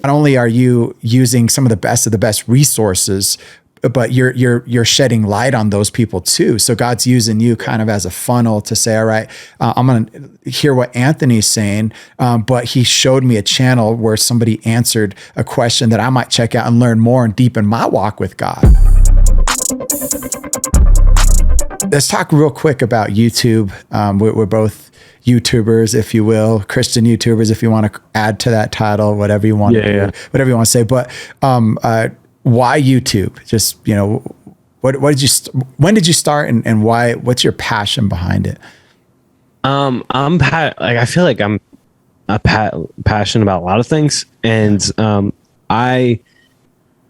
not only are you using some of the best resources, but you're shedding light on those people too. So God's using you kind of as a funnel to say, all right, I'm going to hear what Anthony's saying. But he showed me a channel where somebody answered a question that I might check out and learn more and deepen my walk with God. Let's talk real quick about YouTube. We're both YouTubers, if you will, Christian YouTubers, if you want to add to that title, whatever you want to do, whatever you want to say. But why YouTube? Just, when did you start and why? What's your passion behind it? I feel like I'm passionate about a lot of things, and I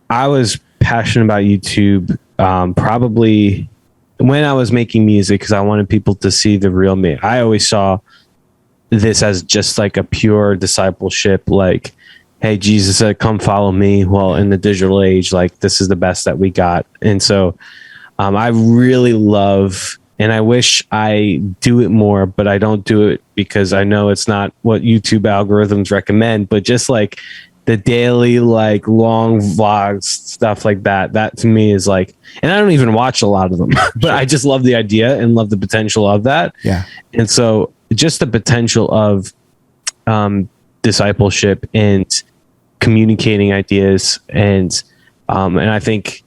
was passionate about YouTube probably when I was making music, because I wanted people to see the real me. I always saw this as just like a pure discipleship, like, hey, Jesus said, come follow me. Well, in the digital age, like, this is the best that we got. And so I really love, and I wish I do it more, but I don't do it because I know it's not what YouTube algorithms recommend, but just like the daily, like, long vlogs, stuff like that to me is like, and I don't even watch a lot of them, but I just love the idea and love the potential of that. Yeah. And so just the potential of discipleship and communicating ideas, and I think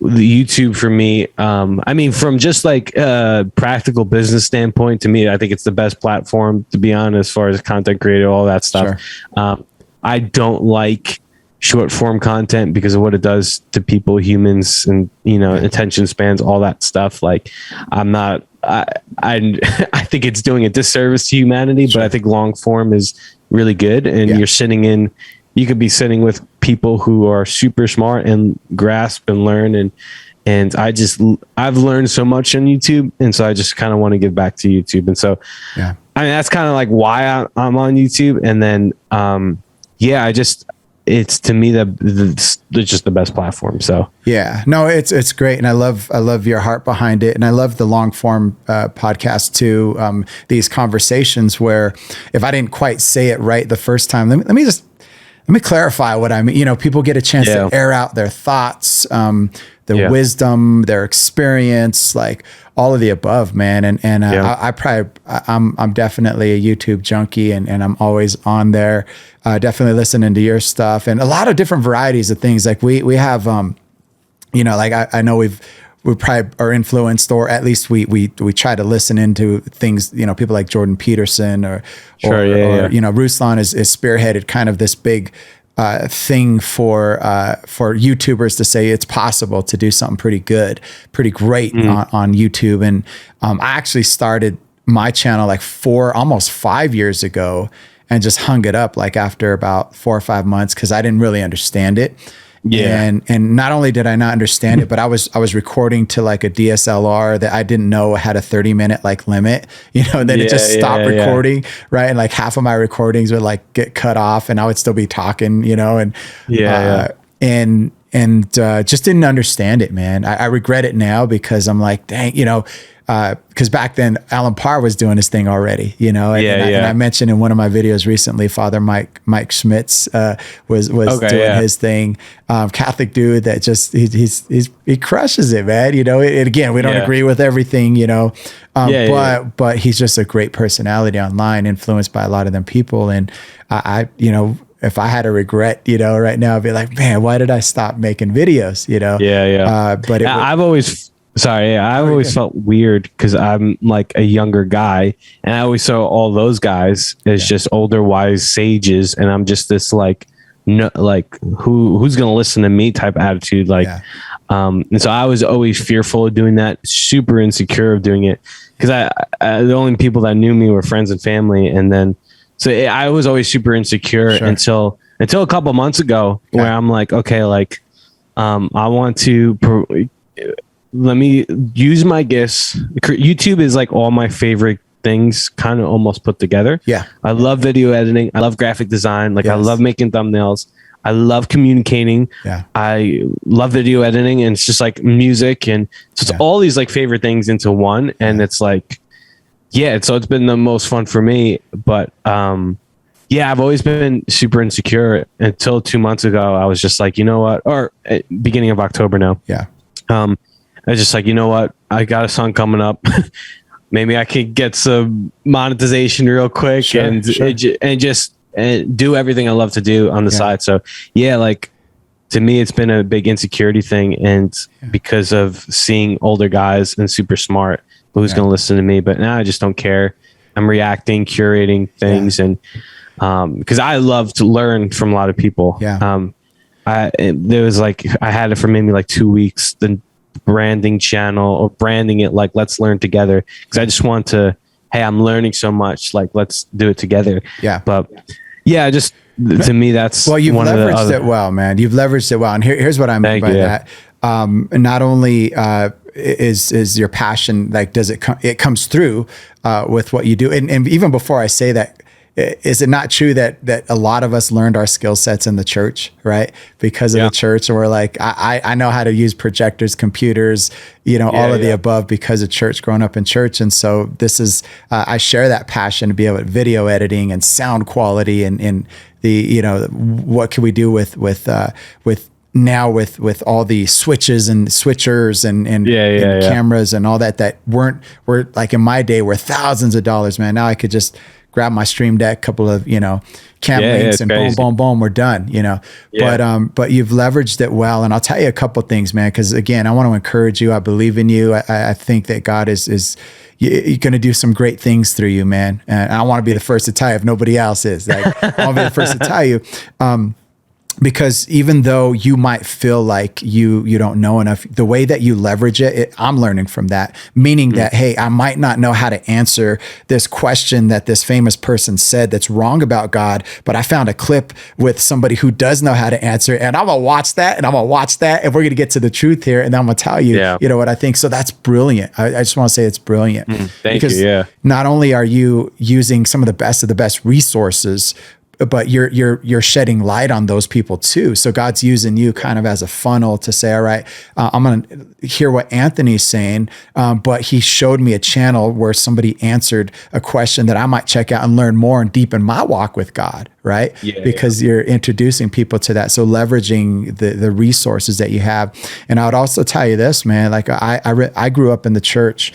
the YouTube for me, I mean, from just like a practical business standpoint, to me, I think it's the best platform, to be honest, as far as content creator, all that stuff. Sure. I don't like short form content because of what it does to people, humans, and attention spans, all that stuff. Like, I think it's doing a disservice to humanity, but I think long form is really good. And you could be sitting with people who are super smart and grasp and learn. And I've learned so much on YouTube. And so I just kind of want to give back to YouTube. And so, I mean, that's kind of like why I'm on YouTube. And then, it's to me it's just the best platform. So no, it's great, and I love your heart behind it, and I love the long form podcast too. These conversations where if I didn't quite say it right the first time, let me clarify what I mean. People get a chance to air out their thoughts, their wisdom, their experience, like all of the above, man. And I'm definitely a YouTube junkie, and I'm always on there, definitely listening to your stuff and a lot of different varieties of things. Like we have, like I know we probably are influenced, or at least we try to listen into things, people like Jordan Peterson or Ruslan is spearheaded kind of this big thing for YouTubers to say it's possible to do something pretty great on YouTube. And I actually started my channel like almost 5 years ago, and just hung it up like after about 4 or 5 months because I didn't really understand it. Yeah. And not only did I not understand it, but I was recording to like a DSLR that I didn't know had a 30-minute like limit, then it just stopped recording. Right. And like half of my recordings would like get cut off and I would still be talking, and just didn't understand it, man. I regret it now because I'm like, dang, because back then Alan Parr was doing his thing already, and I mentioned in one of my videos recently, Father Mike Schmitz was doing his thing. Catholic dude that just he crushes it, man. Again, we don't agree with everything, but he's just a great personality online, influenced by a lot of them people. And I if I had a regret, right now, I'd be like, man, why did I stop making videos? But I've always felt weird because I'm like a younger guy, and I always saw all those guys as just older, wise sages, and I'm just this like, no, like who's gonna listen to me type attitude, like, and so I was always fearful of doing that, super insecure of doing it, because I the only people that knew me were friends and family, and then I was always super insecure until a couple months ago, where I'm like, okay, like, I want to. Let me use my gifts. YouTube is like all my favorite things kind of almost put together. Yeah. I love video editing. I love graphic design. Like I love making thumbnails. I love communicating. Yeah. I love video editing, and it's just like music. And so it's all these like favorite things into one. And it's like, so it's been the most fun for me. But Yeah, I've always been super insecure until 2 months ago. I was just like, you know what? Or beginning of October now. Yeah. I was just like, you know what? I got a song coming up. Maybe I could get some monetization real quick and just do everything I love to do on the side. So yeah, like to me, it's been a big insecurity thing. And because of seeing older guys and super smart, who's going to listen to me? But now I just don't care. I'm reacting, curating things. And because I love to learn from a lot of people. There was like, I had it for maybe like 2 weeks, the branding channel or branding it like, let's learn together. Because I just want to, hey, I'm learning so much, like let's do it together. But yeah, just to me, that's well, you've leveraged it well, man. You've leveraged it well. And here's what I mean by that. Not only is your passion, like, does it come, it comes through with what you do. And even before I say that, is it not true that a lot of us learned our skill sets in the church, right? Because of the church, and we're like, I know how to use projectors, computers, all of the above because of church, growing up in church. And so this is, I share that passion to be able to video editing and sound quality and the, what can we do with now with all the switches and switchers and cameras and all that were like in my day were thousands of dollars, man. Now I could just grab my Stream Deck, couple of, cam links and boom, boom, boom, we're done, but you've leveraged it well. And I'll tell you a couple of things, man, because again, I want to encourage you. I believe in you. I think that God is you're going to do some great things through you, man. And I want to be the first to tell you if nobody else is. Like, I want to be the first to tell you, because even though you might feel like you don't know enough, the way that you leverage it, I'm learning from that, meaning that, hey, I might not know how to answer this question that this famous person said that's wrong about God, but I found a clip with somebody who does know how to answer, and I'm going to watch that, and I'm going to watch that, and we're going to get to the truth here, and I'm going to tell you, what I think. So that's brilliant. I just want to say it's brilliant. Thank you. Not only are you using some of the best resources, but you're shedding light on those people too. So God's using you kind of as a funnel to say, all right, I'm going to hear what Anthony's saying. But he showed me a channel where somebody answered a question that I might check out and learn more and deepen my walk with God. Right. Because you're introducing people to that. So leveraging the resources that you have. And I would also tell you this, man, like I grew up in the church,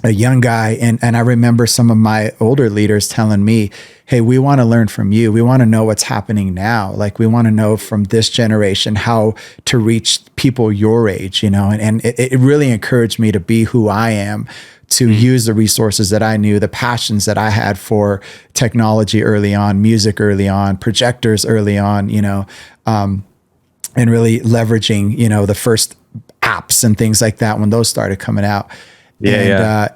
a young guy. And I remember some of my older leaders telling me, hey, we want to learn from you. We want to know what's happening now. Like, we want to know from this generation how to reach people your age, and it really encouraged me to be who I am, to use the resources that I knew, the passions that I had for technology early on, music early on, projectors early on, and really leveraging, the first apps and things like that when those started coming out. They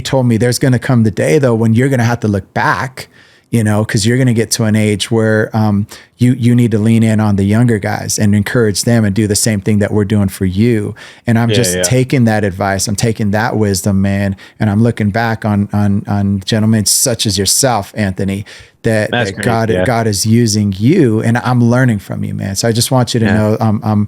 told me there's going to come the day though when you're going to have to look back, because you're going to get to an age where you need to lean in on the younger guys and encourage them and do the same thing that we're doing for you. And I'm just taking that advice. I'm taking that wisdom, man. And I'm looking back on gentlemen such as yourself, Anthony, that God is using you, and I'm learning from you, man. So I just want you to know,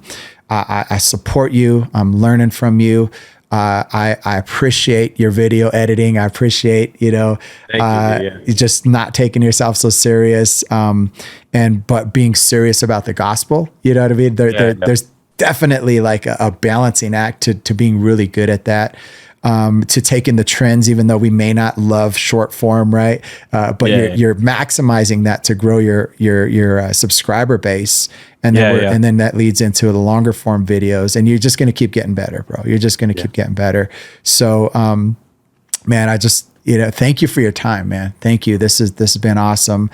I support you. I'm learning from you. I appreciate your video editing. I appreciate, just not taking yourself so serious, but being serious about the gospel. You know what I mean? There's definitely like a balancing act to being really good at that. To take in the trends, even though we may not love short form, right? But you're maximizing that to grow your subscriber base, and then that leads into the longer form videos, and you're just going to keep getting better, bro. You're just going to keep getting better. So, man, I just thank you for your time, man. Thank you. This has been awesome.